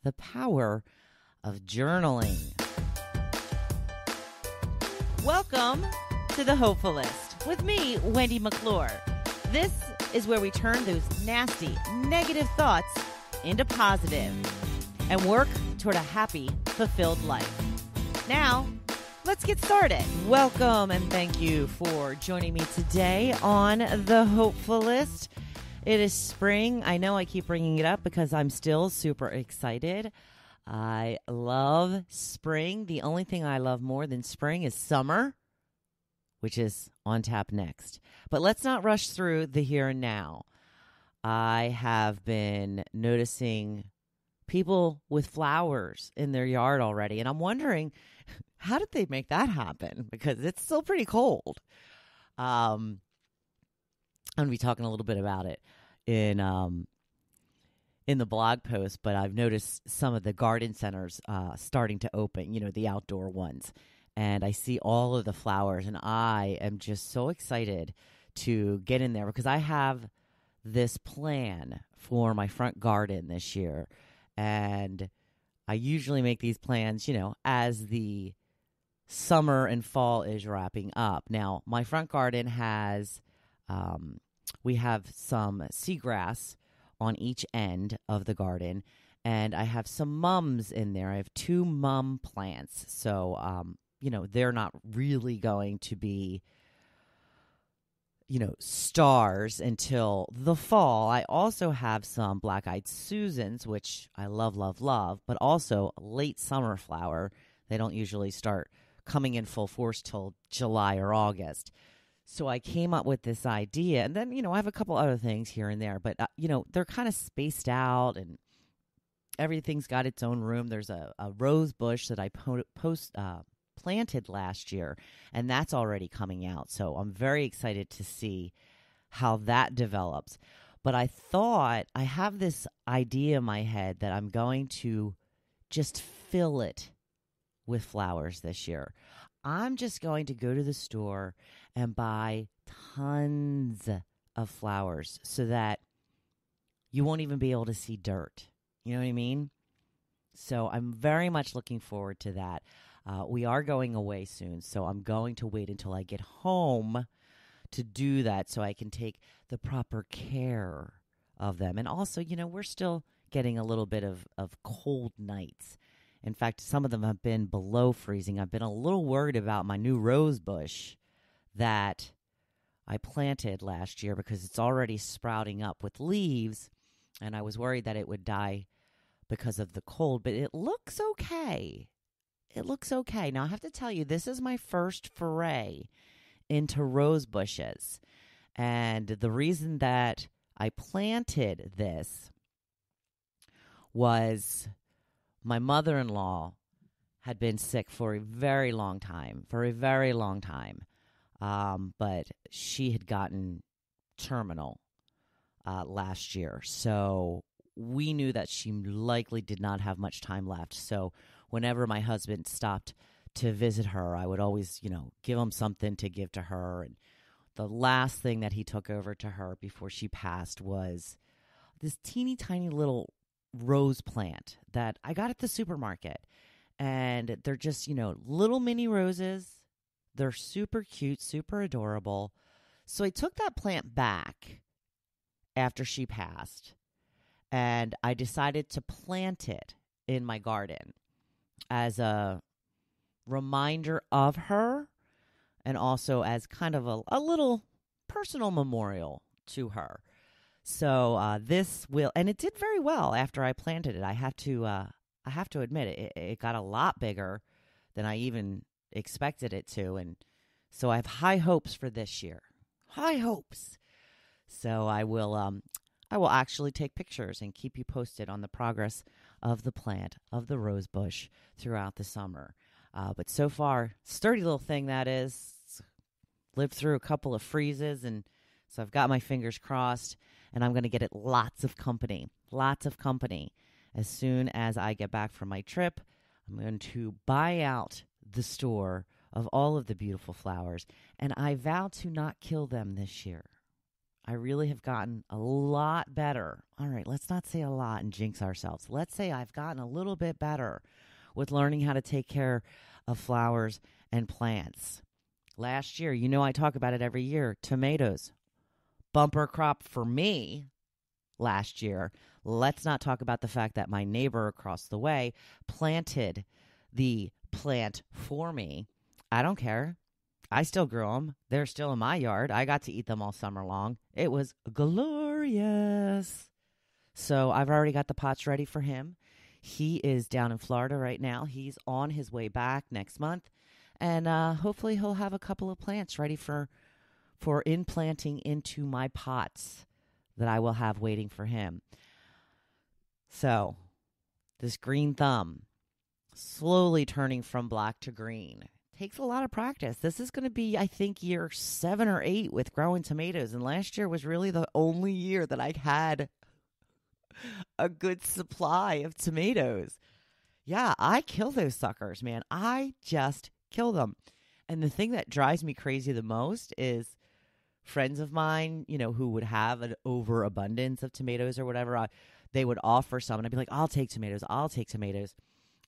the power of journaling. Welcome to the Hopefulist with me, Wendy McClure. This is where we turn those nasty, negative thoughts into positive and work toward a happy, fulfilled life. Now, let's get started. Welcome and thank you for joining me today on the Hopefulist. It is spring. I know I keep bringing it up because I'm still super excited. I love spring. The only thing I love more than spring is summer, which is on tap next. But let's not rush through the here and now. I have been noticing people with flowers in their yard already, and I'm wondering, how did they make that happen? Because it's still pretty cold. I'm going to be talking a little bit about it in the blog post, but I've noticed some of the garden centers starting to open, the outdoor ones. And I see all of the flowers, and I am just so excited to get in there because I have this plan for my front garden this year. And I usually make these plans, as the summer and fall is wrapping up. Now, my front garden has... we have some seagrass on each end of the garden, and I have some mums in there. I have 2 mum plants. So, they're not really going to be, stars until the fall. I also have some black-eyed Susans, which I love, love, love, but also late summer flower. They don't usually start coming in full force till July or August. So I came up with this idea, and then, I have a couple other things here and there, but, they're kind of spaced out, and everything's got its own room. There's a rose bush that I planted last year, and that's already coming out. So I'm very excited to see how that develops. But I thought I have this idea in my head that I'm going to just fill it with flowers this year. I'm just going to go to the store and buy tons of flowers so that you won't even be able to see dirt. You know what I mean? So I'm very much looking forward to that. We are going away soon, so I'm going to wait until I get home to do that so I can take the proper care of them. And also, we're still getting a little bit of cold nights. In fact, some of them have been below freezing. I've been a little worried about my new rose bush that I planted last year because it's already sprouting up with leaves, and I was worried that it would die because of the cold, but it looks okay. It looks okay. Now, I have to tell you, this is my first foray into rose bushes, and the reason that I planted this was... my mother-in-law had been sick for a very long time, but she had gotten terminal last year. So we knew that she likely did not have much time left. So whenever my husband stopped to visit her, I would always, give him something to give to her. And the last thing that he took over to her before she passed was this teeny tiny little rose plant that I got at the supermarket, and they're just, little mini roses. They're super cute, super adorable. So I took that plant back after she passed, and I decided to plant it in my garden as a reminder of her, and also as kind of a little personal memorial to her. So this will, and it did very well after I planted it. I have to admit it got a lot bigger than I even expected it to, and so I have high hopes for this year. High hopes. So I will actually take pictures and keep you posted on the progress of the plant of the rose bush throughout the summer. But so far, sturdy little thing that is. Lived through a couple of freezes, and so I've got my fingers crossed. And I'm going to get it lots of company. As soon as I get back from my trip, I'm going to buy out the store of all of the beautiful flowers. And I vow to not kill them this year. I really have gotten a lot better. All right, let's not say a lot and jinx ourselves. Let's say I've gotten a little bit better with learning how to take care of flowers and plants. Last year, I talk about it every year, tomatoes, bumper crop for me last year. Let's not talk about the fact that my neighbor across the way planted the plant for me. I don't care. I still grew them. They're still in my yard. I got to eat them all summer long. It was glorious. So I've already got the pots ready for him. He is down in Florida right now. He's on his way back next month. And hopefully he'll have a couple of plants ready for implanting into my pots that I will have waiting for him. So this green thumb, slowly turning from black to green, takes a lot of practice. This is going to be, I think, year 7 or 8 with growing tomatoes. And last year was really the only year that I had a good supply of tomatoes. Yeah, I kill those suckers, man. I just kill them. And the thing that drives me crazy the most is friends of mine, who would have an overabundance of tomatoes or whatever, they would offer some. And I'd be like, I'll take tomatoes.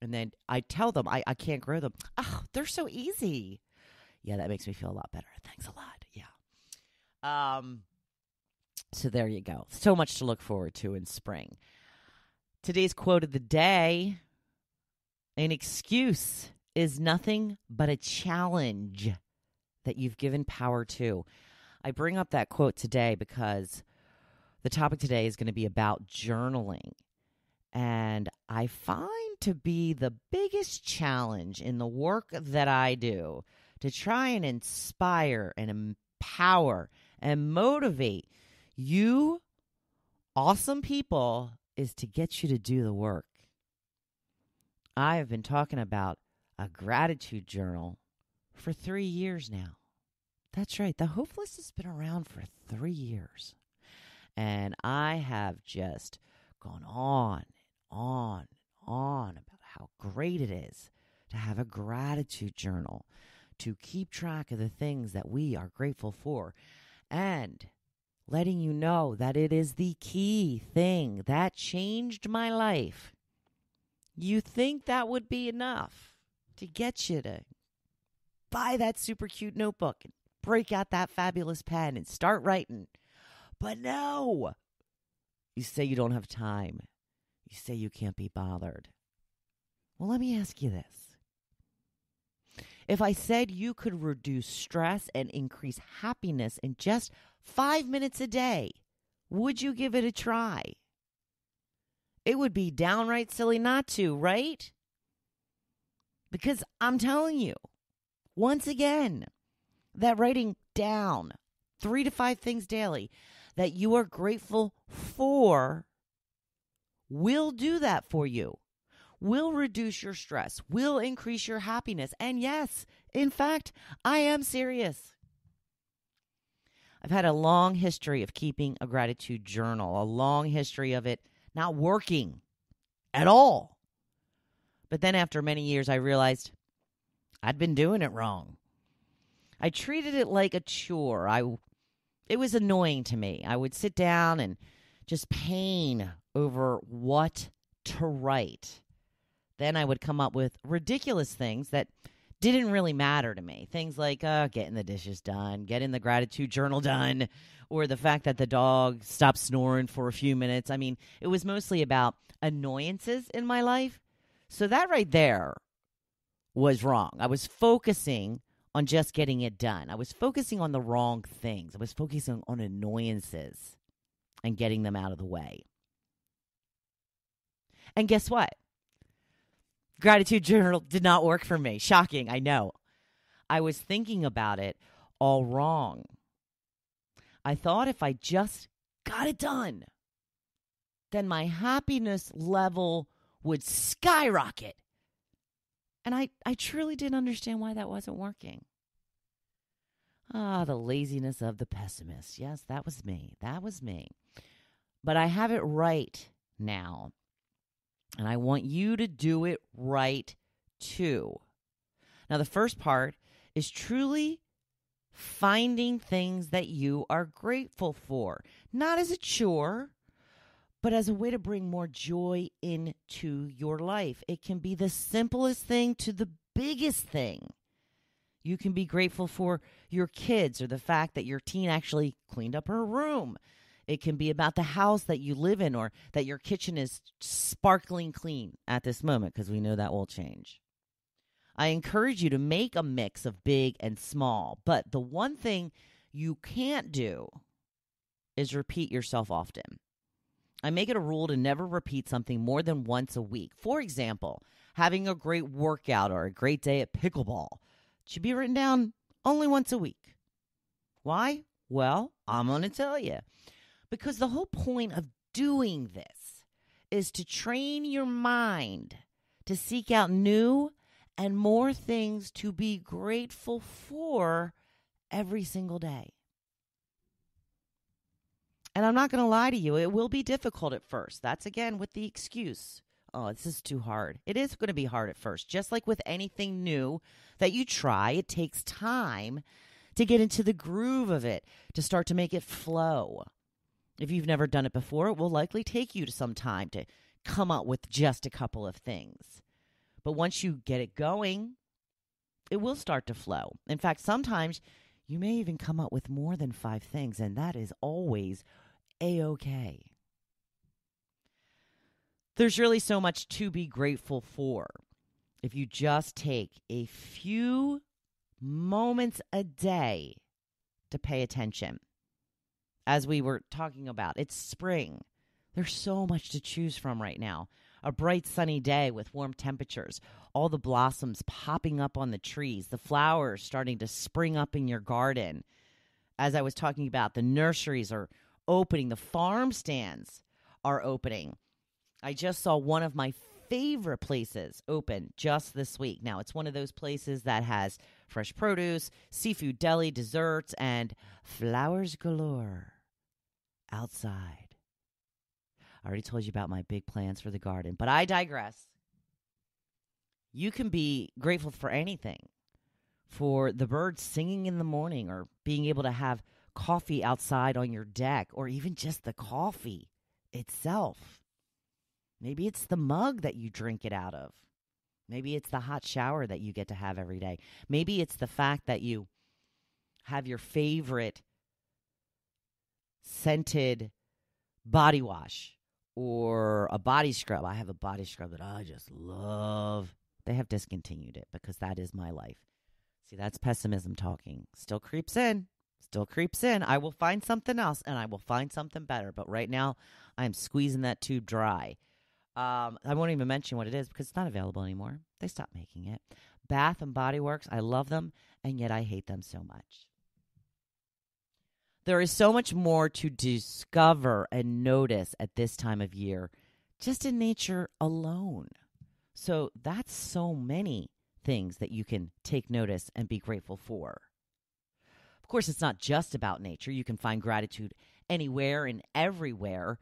And then I tell them I can't grow them. Oh, they're so easy. Yeah, that makes me feel a lot better. Thanks a lot. Yeah. So there you go. So much to look forward to in spring. Today's quote of the day: an excuse is nothing but a challenge that you've given power to. I bring up that quote today because the topic today is going to be about journaling. And I find to be the biggest challenge in the work that I do to try and inspire and empower and motivate you awesome people is to get you to do the work. I have been talking about a gratitude journal for 3 years now. That's right. The Hopefulist has been around for 3 years. And I have just gone on about how great it is to have a gratitude journal, to keep track of the things that we are grateful for, and letting you know that it is the key thing that changed my life. You think that would be enough to get you to buy that super cute notebook and break out that fabulous pen and start writing. But no, you say you don't have time. You say you can't be bothered. Well, let me ask you this. If I said you could reduce stress and increase happiness in just 5 minutes a day, would you give it a try? It would be downright silly not to, right? Because I'm telling you, once again, that writing down 3 to 5 things daily that you are grateful for will do that for you, will reduce your stress, will increase your happiness. And yes, in fact, I am serious. I've had a long history of keeping a gratitude journal, a long history of it not working at all. But then after many years, I realized I'd been doing it wrong. I treated it like a chore. It was annoying to me. I would sit down and just pain over what to write. Then I would come up with ridiculous things that didn't really matter to me. Things like getting the dishes done, getting the gratitude journal done, or the fact that the dog stopped snoring for a few minutes. I mean, it was mostly about annoyances in my life. So that right there was wrong. I was focusing on just getting it done. I was focusing on the wrong things. I was focusing on annoyances and getting them out of the way. And guess what? Gratitude journal did not work for me. Shocking, I know. I was thinking about it all wrong. I thought if I just got it done, then my happiness level would skyrocket. And I truly didn't understand why that wasn't working. The laziness of the pessimist. Yes, that was me. But I have it right now. And I want you to do it right too. Now, the first part is truly finding things that you are grateful for, not as a chore, but as a way to bring more joy into your life. It can be the simplest thing to the biggest thing. You can be grateful for your kids or the fact that your teen actually cleaned up her room. It can be about the house that you live in or that your kitchen is sparkling clean at this moment, because we know that will change. I encourage you to make a mix of big and small, but the one thing you can't do is repeat yourself often. I make it a rule to never repeat something more than once a week. For example, having a great workout or a great day at pickleball should be written down only once a week. Why? Well, I'm going to tell you. Because the whole point of doing this is to train your mind to seek out new and more things to be grateful for every single day. And I'm not going to lie to you, it will be difficult at first. That's again with the excuse. Oh, this is too hard. It is going to be hard at first. Just like with anything new that you try, it takes time to get into the groove of it, to start to make it flow. If you've never done it before, it will likely take you to some time to come up with just a couple of things. But once you get it going, it will start to flow. In fact, sometimes you may even come up with more than 5 things, and that is always A-okay. There's really so much to be grateful for if you just take a few moments a day to pay attention. As we were talking about, it's spring. There's so much to choose from right now. A bright sunny day with warm temperatures, all the blossoms popping up on the trees, the flowers starting to spring up in your garden. As I was talking about, the nurseries are opening, the farm stands are opening. I just saw one of my favorite places open just this week. Now, it's one of those places that has fresh produce, seafood deli, desserts, and flowers galore outside. I already told you about my big plans for the garden, but I digress. You can be grateful for anything, for the birds singing in the morning, or being able to have coffee outside on your deck, or even just the coffee itself. Maybe it's the mug that you drink it out of. Maybe it's the hot shower that you get to have every day. Maybe it's the fact that you have your favorite scented body wash or a body scrub. I have a body scrub that I just love. They have discontinued it because that is my life. See, that's pessimism talking. Still creeps in. Still creeps in. I will find something else and I will find something better. But right now, I'm squeezing that tube dry. I won't even mention what it is because it's not available anymore. They stopped making it. Bath and Body Works, I love them, and yet I hate them so much. There is so much more to discover and notice at this time of year, just in nature alone. So that's so many things that you can take notice and be grateful for. Of course, it's not just about nature. You can find gratitude anywhere and everywhere.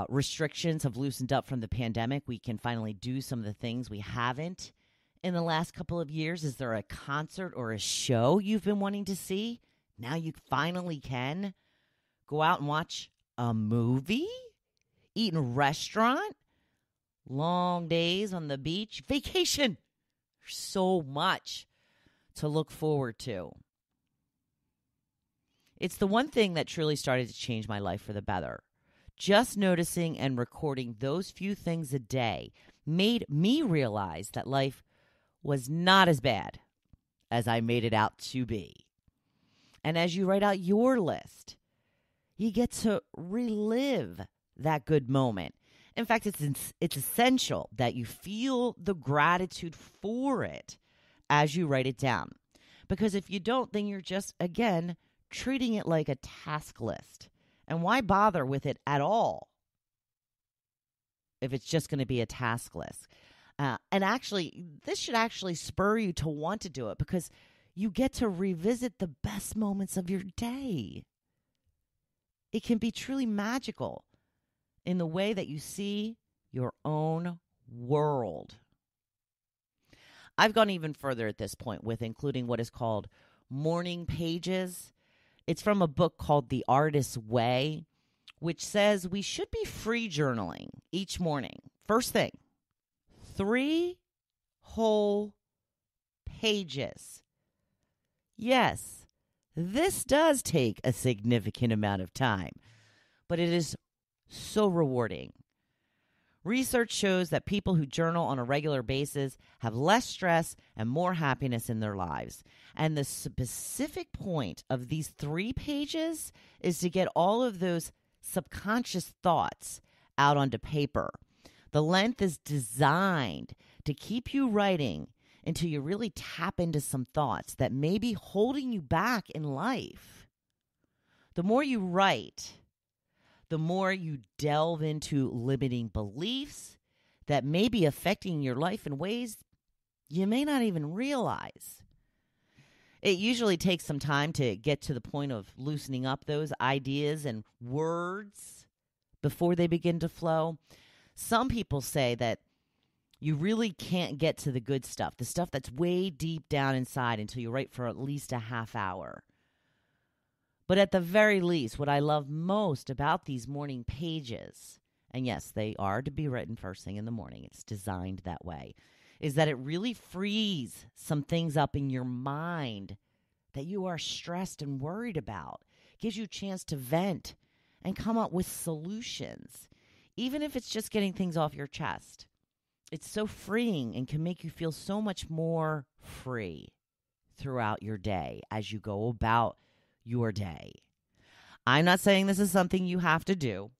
Restrictions have loosened up from the pandemic. We can finally do some of the things we haven't in the last couple of years. Is there a concert or a show you've been wanting to see? Now you finally can go out and watch a movie, eat in a restaurant, long days on the beach, vacation. There's so much to look forward to. It's the one thing that truly started to change my life for the better. Just noticing and recording those few things a day made me realize that life was not as bad as I made it out to be. And as you write out your list, you get to relive that good moment. In fact, it's essential that you feel the gratitude for it as you write it down. Because if you don't, then you're just, again, treating it like a task list. And why bother with it at all if it's just going to be a task list? And actually, this should actually spur you to want to do it because you get to revisit the best moments of your day. It can be truly magical in the way that you see your own world. I've gone even further at this point with including what is called morning pages. It's from a book called The Artist's Way, which says we should be free journaling each morning. First thing, 3 whole pages. Yes, this does take a significant amount of time, but it is so rewarding. Research shows that people who journal on a regular basis have less stress and more happiness in their lives. And the specific point of these 3 pages is to get all of those subconscious thoughts out onto paper. The length is designed to keep you writing until you really tap into some thoughts that may be holding you back in life. The more you write, the more you delve into limiting beliefs that may be affecting your life in ways you may not even realize. It usually takes some time to get to the point of loosening up those ideas and words before they begin to flow. Some people say that you really can't get to the good stuff, the stuff that's way deep down inside, until you write for at least a half hour. But at the very least, what I love most about these morning pages, and yes, they are to be written first thing in the morning, it's designed that way, is that it really frees some things up in your mind that you are stressed and worried about. It gives you a chance to vent and come up with solutions, even if it's just getting things off your chest. It's so freeing and can make you feel so much more free throughout your day as you go about your day. I'm not saying this is something you have to do.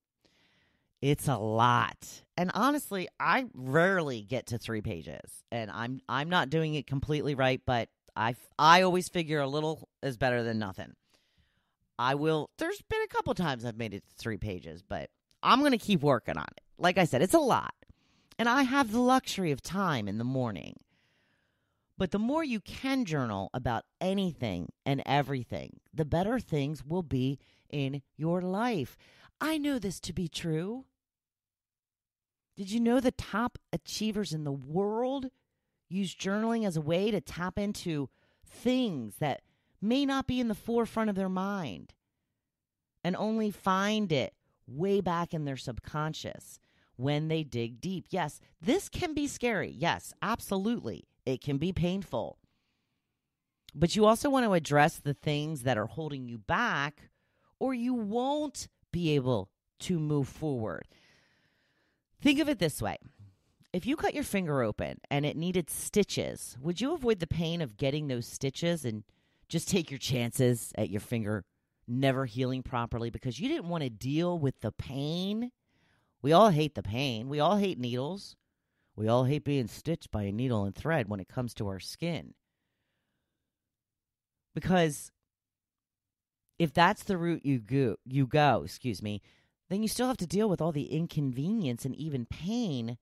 It's a lot. And honestly, I rarely get to 3 pages. And I'm not doing it completely right, but I always figure a little is better than nothing. There's been a couple times I've made it to 3 pages, but I'm going to keep working on it. Like I said, it's a lot. And I have the luxury of time in the morning. But the more you can journal about anything and everything, the better things will be in your life. I know this to be true. Did you know the top achievers in the world use journaling as a way to tap into things that may not be in the forefront of their mind and only find it way back in their subconscious when they dig deep? Yes, this can be scary. Yes, absolutely. It can be painful. But you also want to address the things that are holding you back, or you won't be able to move forward. Think of it this way. If you cut your finger open and it needed stitches, would you avoid the pain of getting those stitches and just take your chances at your finger never healing properly because you didn't want to deal with the pain? We all hate the pain. We all hate needles. We all hate being stitched by a needle and thread when it comes to our skin. Because if that's the route you go, then you still have to deal with all the inconvenience and even pain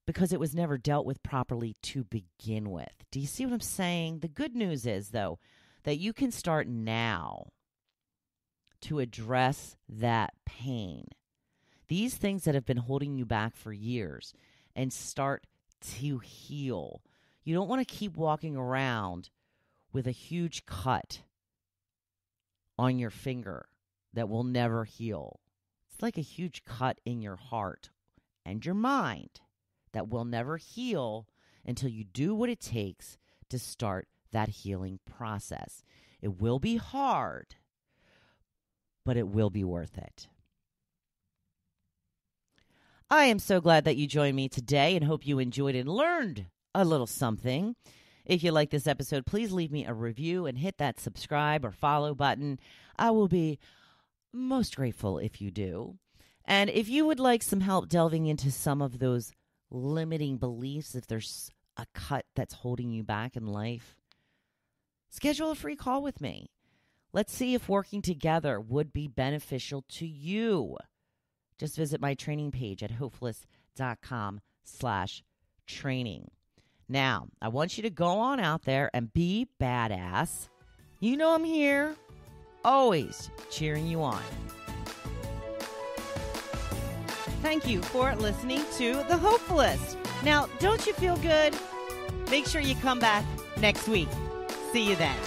because it was never dealt with properly to begin with. Do you see what I'm saying? The good news is, though, that you can start now to address that pain. These things that have been holding you back for years, and start to heal. You don't want to keep walking around with a huge cut on your finger that will never heal. It's like a huge cut in your heart and your mind that will never heal until you do what it takes to start that healing process. It will be hard, but it will be worth it. I am so glad that you joined me today and hope you enjoyed and learned a little something. If you like this episode, please leave me a review and hit that subscribe or follow button. I will be most grateful if you do. And if you would like some help delving into some of those limiting beliefs, if there's a cut that's holding you back in life, schedule a free call with me. Let's see if working together would be beneficial to you. Just visit my training page at hopefulist.com/training. Now, I want you to go on out there and be badass. You know I'm here, always cheering you on. Thank you for listening to The Hopefulist. Now, don't you feel good? Make sure you come back next week. See you then.